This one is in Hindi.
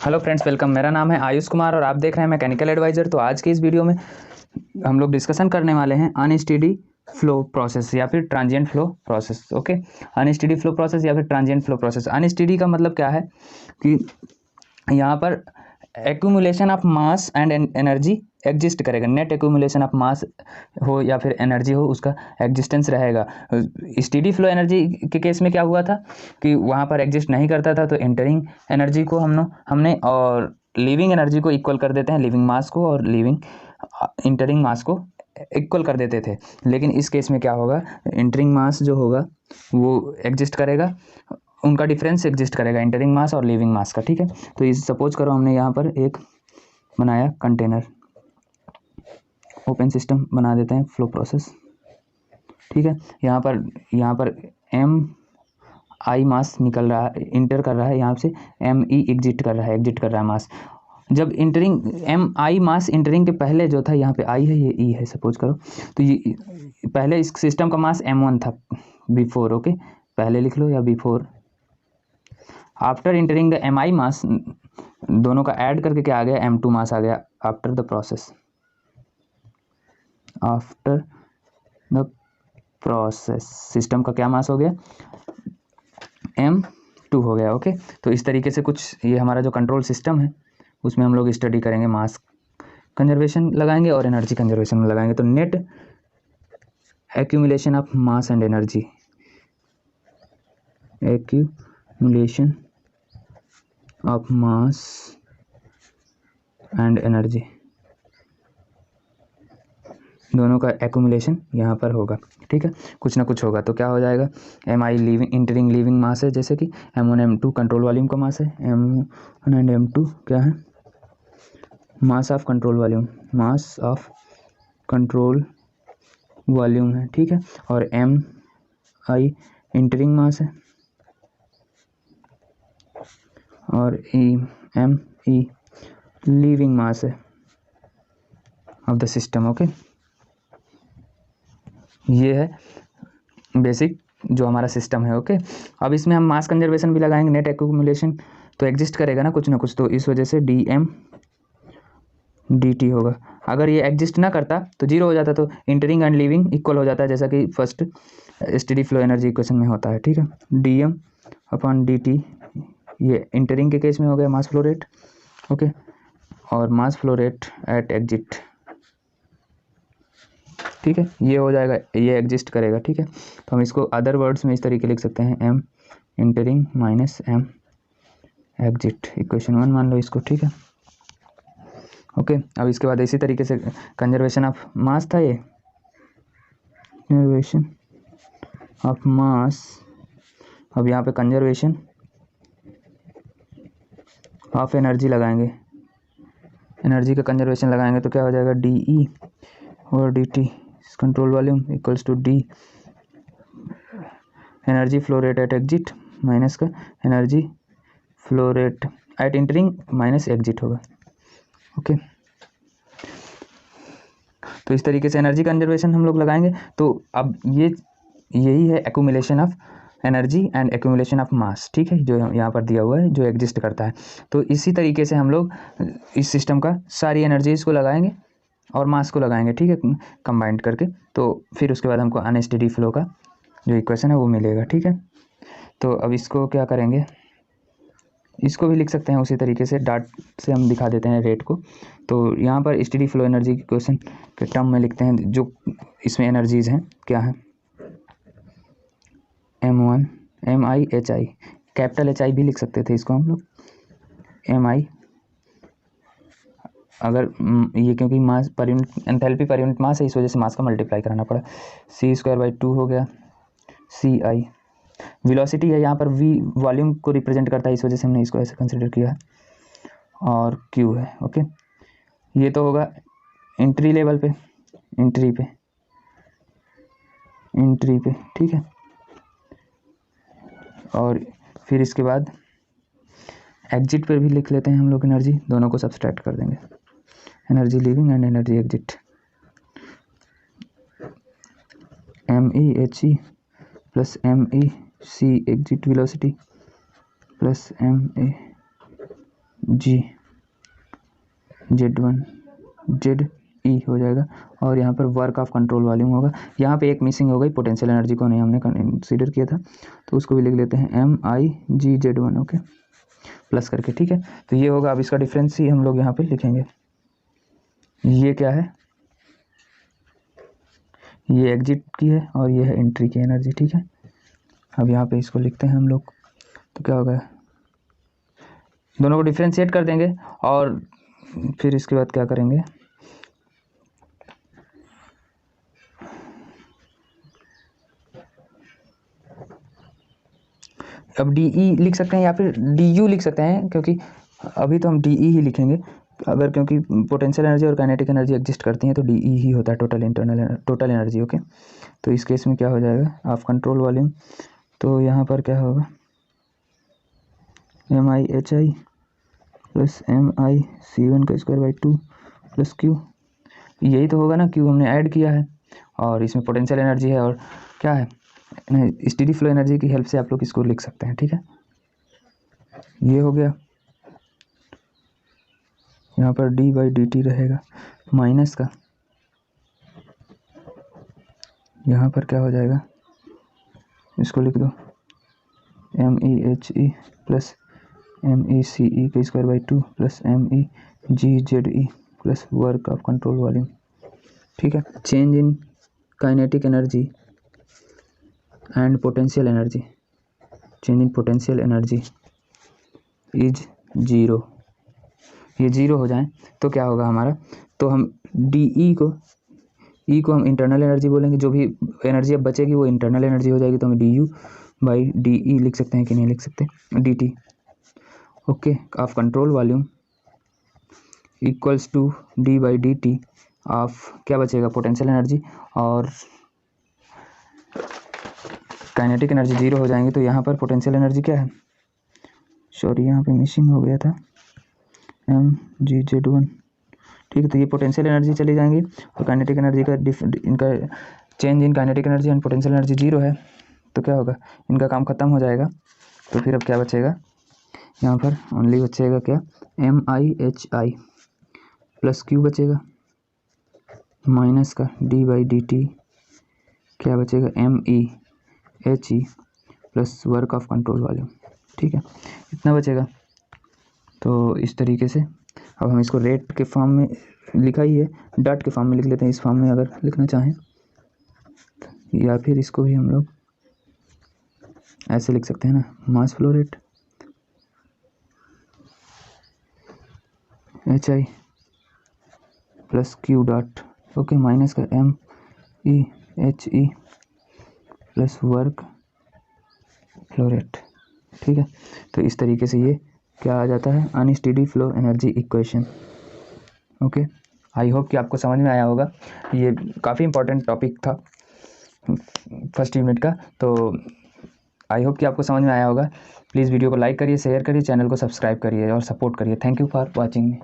Hello friends, welcome. मेरा नाम है आयुष कुमार और आप देख रहे हैं मैकेनिकल एडवाइज़र। तो आज की इस वीडियो में हम लोग डिस्कशन करने वाले हैं अनस्टेडी फ्लो प्रोसेस या फिर transient flow process. Okay, unsteady flow process या फिर ट्रांजिएंट फ्लो प्रोसेस। अनस्टेडी का मतलब क्या है कि यहाँ पर accumulation of mass and energy exist करेगा। नेट एक्यूमुलेशन ऑफ मास हो या फिर एनर्जी हो, उसका एग्जिस्टेंस रहेगा। स्टेडी फ्लो एनर्जी के केस में क्या हुआ था कि वहाँ पर एग्जिस्ट नहीं करता था, तो एंटरिंग एनर्जी को हमने और लिविंग एनर्जी को इक्वल कर देते हैं, लिविंग मास को और लिविंग इंटरिंग मास को इक्वल कर देते थे। लेकिन इस केस में क्या होगा, इंटरिंग मास जो होगा वो एग्जिस्ट करेगा, उनका डिफरेंस एग्जिस्ट करेगा इंटरिंग मास और लिविंग मास का। ठीक है, तो इस सपोज करो हमने यहाँ पर एक बनाया कंटेनर, ओपन सिस्टम बना देते हैं, फ्लो प्रोसेस। ठीक है, यहाँ पर एम आई मास निकल रहा है, इंटर कर रहा है, यहाँ से एम ई एग्जिट कर रहा है मास। जब entering M i mass entering के पहले जो था, यहाँ पे आई है, ये ई है सपोज करो, तो ये पहले इस सिस्टम का मास M1 था बिफोर। ओके, पहले लिख लो या before. After entering the m i mass, दोनों का ऐड करके क्या आ गया, M2 मास आ गया। After the process, after the process system का क्या मास हो गया, M2 हो गया। ओके, तो इस तरीके से कुछ ये हमारा जो कंट्रोल सिस्टम है उसमें हम लोग स्टडी करेंगे, मास कंजर्वेशन लगाएंगे और एनर्जी कंजर्वेशन में लगाएंगे। तो net accumulation of mass and energy, accumulation of mass and energy, दोनों का एक्यूमुलेशन यहाँ पर होगा। ठीक है, कुछ ना कुछ होगा तो क्या हो जाएगा, एम आई लिविंग इंटरिंग लिविंग मास है, जैसे कि M1 M2 कंट्रोल वॉल्यूम का मास है, M1 एंड M2 क्या है, mass of control volume, mass of control volume है। ठीक है, और एम आई इंटरिंग मास है और एम ई लीविंग मास है ऑफ द सिस्टम। ओके, ये है बेसिक जो हमारा सिस्टम है। ओके, अब इसमें हम मास कंजर्वेशन भी लगाएंगे। नेट एक्यूमुलेशन तो एग्जिस्ट करेगा ना कुछ ना कुछ, तो इस वजह से DM dt होगा। अगर ये एग्जिस्ट ना करता तो जीरो हो जाता, तो इंटरिंग एंड लीविंग इक्वल हो जाता है, जैसा कि first steady flow energy equation में होता है। ठीक है, DM अपॉन dt, ये इंटरिंग के केस में हो गया मास फ्लो रेट। ओके, और mass flow rate at exit. ठीक है, ये हो जाएगा, ये एग्जिस्ट करेगा। ठीक है, तो हम इसको अदर वर्ड्स में इस तरीके लिख सकते हैं, M entering minus M exit, equation 1 मान लो इसको। ठीक है, ओके, अब इसके बाद इसी तरीके से कंजर्वेशन ऑफ मास था, ये कंजर्वेशन ऑफ मास। अब यहाँ पे कंजर्वेशन ऑफ एनर्जी लगाएंगे, एनर्जी का कंजर्वेशन लगाएंगे तो क्या हो जाएगा, DE और DT control volume equals to D energy flow rate at exit minus का energy flow rate at entering minus exit होगा। ओके, तो इस तरीके से एनर्जी कंजर्वेशन हम लोग लगाएंगे। तो अब यही है accumulation of energy and accumulation of mass. ठीक है, जो यहाँ पर दिया हुआ है, जो एग्जिस्ट करता है। तो इसी तरीके से हम लोग इस सिस्टम का सारी एनर्जीज को लगाएंगे और मास को लगाएंगे। ठीक है, कंबाइंड करके, तो फिर उसके बाद हमको अनस्टेडी फ्लो का जो इक्वेशन है वो मिलेगा। ठीक है, तो अब इसको क्या करेंगे, इसको भी लिख सकते हैं उसी तरीके से, डाट से हम दिखा देते हैं रेट को। तो यहाँ पर स्टेडी फ्लो एनर्जी की क्वेश्चन के टर्म में लिखते हैं, जो इसमें एनर्जीज हैं क्या है, M1 MIHI, कैपिटल HI भी लिख सकते थे इसको हम लोग, MI। अगर ये क्योंकि मास पर यूनिट एंथैल्पी पर यूनिट मास है, इस वजह से मास का मल्टीप्लाई कराना पड़ा, C²/2 हो गया CI। वेलोसिटी है, यहाँ पर V वॉल्यूम को रिप्रेजेंट करता है, इस वजह से हमने इसको ऐसे कंसिडर किया है, और Q है। ओके, ये तो होगा एंट्री लेवल पे, एंट्री पे। ठीक है, और फिर इसके बाद एग्जिट पर भी लिख लेते हैं हम लोग एनर्जी, दोनों को सब्सट्रैक्ट कर देंगे, energy living and energy exit, MEHE plus MEC exit velocity plus MA Z1 ZE हो जाएगा, और यहाँ पर वर्क ऑफ कंट्रोल वॉल्यूम होगा। यहाँ पे एक मिसिंग हो गई, पोटेंशियल एनर्जी को नहीं हमने कंसीडर किया था, तो उसको भी लिख लेते हैं MIGZ1, ओके, प्लस करके, ठीक है। तो ये होगा, अब इसका डिफरेंस ही हम लोग यहाँ पे लिखेंगे। ये क्या है, ये एग्जिट की है और ये है एंट्री की एनर्जी, ठीक है। अब यहाँ पे इसको लिखते हैं हम लोग, तो क्या होगा, दोनों को डिफ्रेंशिएट कर देंगे और फिर इसके बाद क्या करेंगे, अब DE लिख सकते हैं या फिर DU लिख सकते हैं, क्योंकि अभी तो हम DE ही लिखेंगे अगर, क्योंकि पोटेंशियल एनर्जी और काइनेटिक एनर्जी एग्जिस्ट करती हैं तो DE ही होता है, टोटल एनर्जी, ओके। तो इस केस में क्या हो जाएगा, ऑफ कंट्रोल वॉल्यूम, तो यहाँ पर क्या होगा, MIHI प्लस MIC1 का स्क्वायर बाई 2 प्लस Q, यही तो होगा ना, Q हमने ऐड किया है और इसमें पोटेंशियल एनर्जी है, और क्या है, स्टेडी फ्लो एनर्जी की हेल्प से आप लोग इसको लिख सकते हैं, ठीक है। ये हो गया, यहाँ पर d/dt रहेगा माइनस का, यहाँ पर क्या हो जाएगा, इसको लिख दो MEHE प्लस MECE का square by 2 plus MEGZE plus work of control volume, ठीक है। Change in kinetic energy and potential energy, change in potential energy is 0, ये 0 हो जाए तो क्या होगा हमारा, तो हम DE को हम इंटरनल एनर्जी बोलेंगे, जो भी एनर्जी अब बचेगी वो इंटरनल एनर्जी हो जाएगी, तो हम DU/DE लिख सकते हैं कि नहीं लिख सकते, DT, okay, of control volume equals to d/dt of, क्या बचेगा, पोटेंशियल एनर्जी, और काइनेटिक एनर्जी 0 हो जाएंगे, तो यहाँ पर पोटेंशियल एनर्जी क्या है, सॉरी यहाँ पे मिसिंग हो गया था, MGZ1, ठीक है। तो ये पोटेंशियल एनर्जी चली जाएंगी और काइनेटिक एनर्जी का इनका change in kinetic energy and potential energy 0 है, तो क्या होगा, इनका काम खत्म हो जाएगा। तो फिर अब क्या बचेगा, यहाँ पर ओनली बचेगा क्या, MIHI प्लस Q बचेगा माइनस का d/dt, क्या बचेगा, MEHE plus work of control volume, ठीक है, इतना बचेगा। तो इस तरीके से अब हम इसको रेट के फॉर्म में लिखा ही है, डॉट के फॉर्म में लिख लेते हैं, इस फॉर्म में अगर लिखना चाहें, या फिर इसको भी हम लोग ऐसे लिख सकते हैं ना, मास flow rate HI plus Q dot, okay, minus का MEHE plus work flow rate, ठीक है। तो इस तरीके से ये क्या आ जाता है, unsteady flow energy equation, okay. I hope कि आपको समझ में आया होगा, ये काफ़ी इंपॉर्टेंट टॉपिक था फर्स्ट यूनिट का, तो आई होप कि आपको समझ में आया होगा। प्लीज़ वीडियो को लाइक करिए, शेयर करिए, चैनल को सब्सक्राइब करिए और सपोर्ट करिए। Thank you for watching.